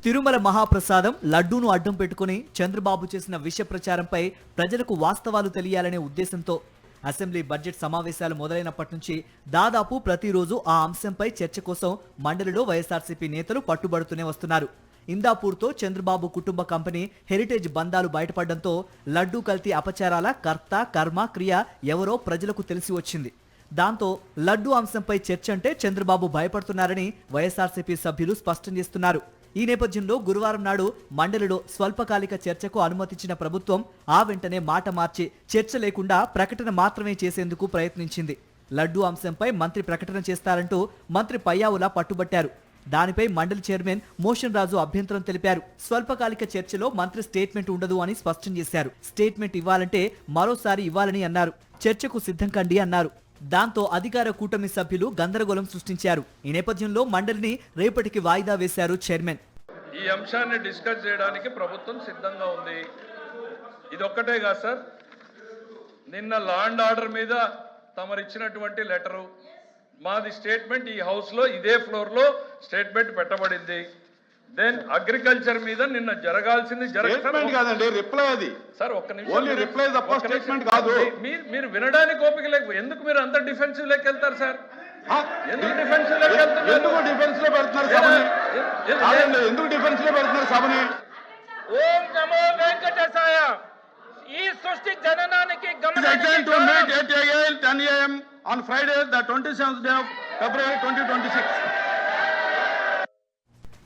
తిరుమల మహాప్రసాదం లడ్డూను అడ్డం పెట్టుకుని చంద్రబాబు చేసిన విష ప్రచారంపై ప్రజలకు వాస్తవాలు తెలియాలనే ఉద్దేశంతో అసెంబ్లీ బడ్జెట్ సమావేశాలు మొదలైనప్పటి నుంచి దాదాపు ప్రతిరోజు ఆ అంశంపై చర్చ కోసం మండలిలో వైఎస్ఆర్సీపీ నేతలు పట్టుబడుతూనే వస్తున్నారు. ఇందాపూర్తో చంద్రబాబు కుటుంబ కంపెనీ హెరిటేజ్ బంధాలు బయటపడడంతో లడ్డూ కల్తీ అపచారాల కర్త కర్మ క్రియ ఎవరో ప్రజలకు తెలిసి వచ్చింది. దాంతో లడ్డూ అంశంపై చర్చ అంటే చంద్రబాబు భయపడుతున్నారని వైఎస్ఆర్సీపీ సభ్యులు స్పష్టం చేస్తున్నారు. ఈ నేపథ్యంలో గురువారం నాడు మండలిలో స్వల్పకాలిక చర్చకు అనుమతించిన ప్రభుత్వం ఆ వెంటనే మాట మార్చి చర్చ లేకుండా ప్రకటన మాత్రమే చేసేందుకు ప్రయత్నించింది. లడ్డూ అంశంపై మంత్రి ప్రకటన చేస్తారంటూ మంత్రి పయ్యావుల పట్టుబట్టారు. దానిపై మండలి చైర్మన్ మోషన్ రాజు అభ్యంతరం తెలిపారు. స్వల్పకాలిక చర్చలో మంత్రి స్టేట్మెంట్ ఉండదు అని స్పష్టం చేశారు. స్టేట్మెంట్ ఇవ్వాలంటే మరోసారి ఇవ్వాలని అన్నారు. చర్చకు సిద్ధం కండి అన్నారు. దాంతో అధికార కూటమి సభ్యులు గందరగోళం సృష్టించారు. ఈ నేపథ్యంలో మండలిని రేపటికి వాయిదా వేశారు చైర్మన్. ఈ అంశాన్ని డిస్కస్ చేయడానికి ప్రభుత్వం సిద్ధంగా ఉంది. ఇదొక్కటే కాదు సార్, నిన్న లా అండ్ ఆర్డర్ మీద తమరిచ్చినటువంటి లెటరు, మాది స్టేట్మెంట్ ఈ హౌస్ లో ఇదే ఫ్లోర్ లో స్టేట్మెంట్ పెట్టబడింది. దెన్ అగ్రికల్చర్ మీద నిన్న జరగాల్సింది కాదండి, రిప్లై అది సార్. ఒక్క నిమిషం, రిప్లై తప్ప స్టేట్మెంట్ కాదు. మీరు వినడానికి ఓపిక లేక ఎందుకు మీరు అంత డిఫెన్సివ్ లెక్క వెళ్తారు సార్? ఎందుకు డిఫెన్సివ్ లెక్క వెళ్తారు? ఎందుకు డిఫెన్స్ లో పెడుతున్నారు సభని? ఎందుకు డిఫెన్స్ లో పెడుతున్నారు సభని? ఓం నమో వెంకటేశాయ. ఈ సృష్టి జననానికి on Friday, the 27th day of February 2026.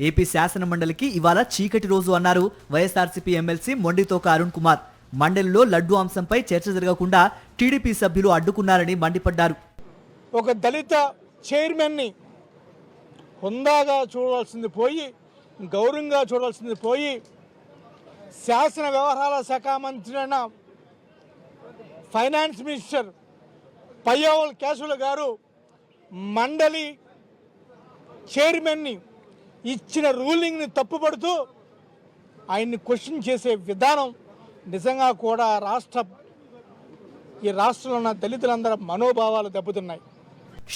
AP శాసన మండలికి ఇవాళ చీకటి రోజు అన్నారు వైఎస్ఆర్సీపీ ఎమ్మెల్సీ మొండితోక అరుణ్ కుమార్. మండలిలో లడ్డూ అంశంపై చర్చ జరగకుండా టీడీపీ సభ్యులు అడ్డుకున్నారని మండిపడ్డారు. ఒక దళిత చైర్మన్ని హుందాగా చూడాల్సింది పోయి, గౌరవంగా చూడాల్సింది పోయి, శాసన వ్యవహారాల శాఖ మంత్రి అయిన ఫైనాన్స్ మినిస్టర్ పయ్యావుల కేశవులు గారు మండలి చైర్మన్ని ఇచ్చిన రూలింగ్ని తప్పుపడుతూ ఆయన్ని క్వశ్చన్ చేసే విధానం నిజంగా కూడా ఈ రాష్ట్రంలో ఉన్న దళితులందరూ మనోభావాలు దెబ్బతున్నాయి.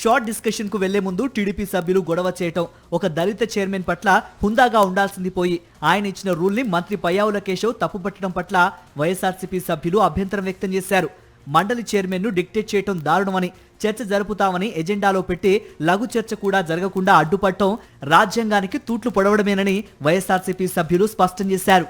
షార్ట్ డిస్కషన్ కు వెళ్లే ముందు టీడీపీ సభ్యులు గొడవ చేయటం, ఒక దళిత చైర్మన్ పట్ల హుందాగా ఉండాల్సింది పోయి ఆయన ఇచ్చిన రూల్ ని మంత్రి పయ్యావుల కేశవ్ తప్పుపట్టడం పట్ల వైఎస్ఆర్సీపీ సభ్యులు అభ్యంతరం వ్యక్తం చేశారు. మండలి చైర్మన్ ను డిక్టేట్ చేయటం దారుణమని, చర్చ జరుపుతామని ఎజెండాలో పెట్టి లఘు చర్చ కూడా జరగకుండా అడ్డుపట్టడం రాజ్యాంగానికి తూట్లు పొడవడమేనని వైఎస్ఆర్సీపీ సభ్యులు స్పష్టం చేశారు.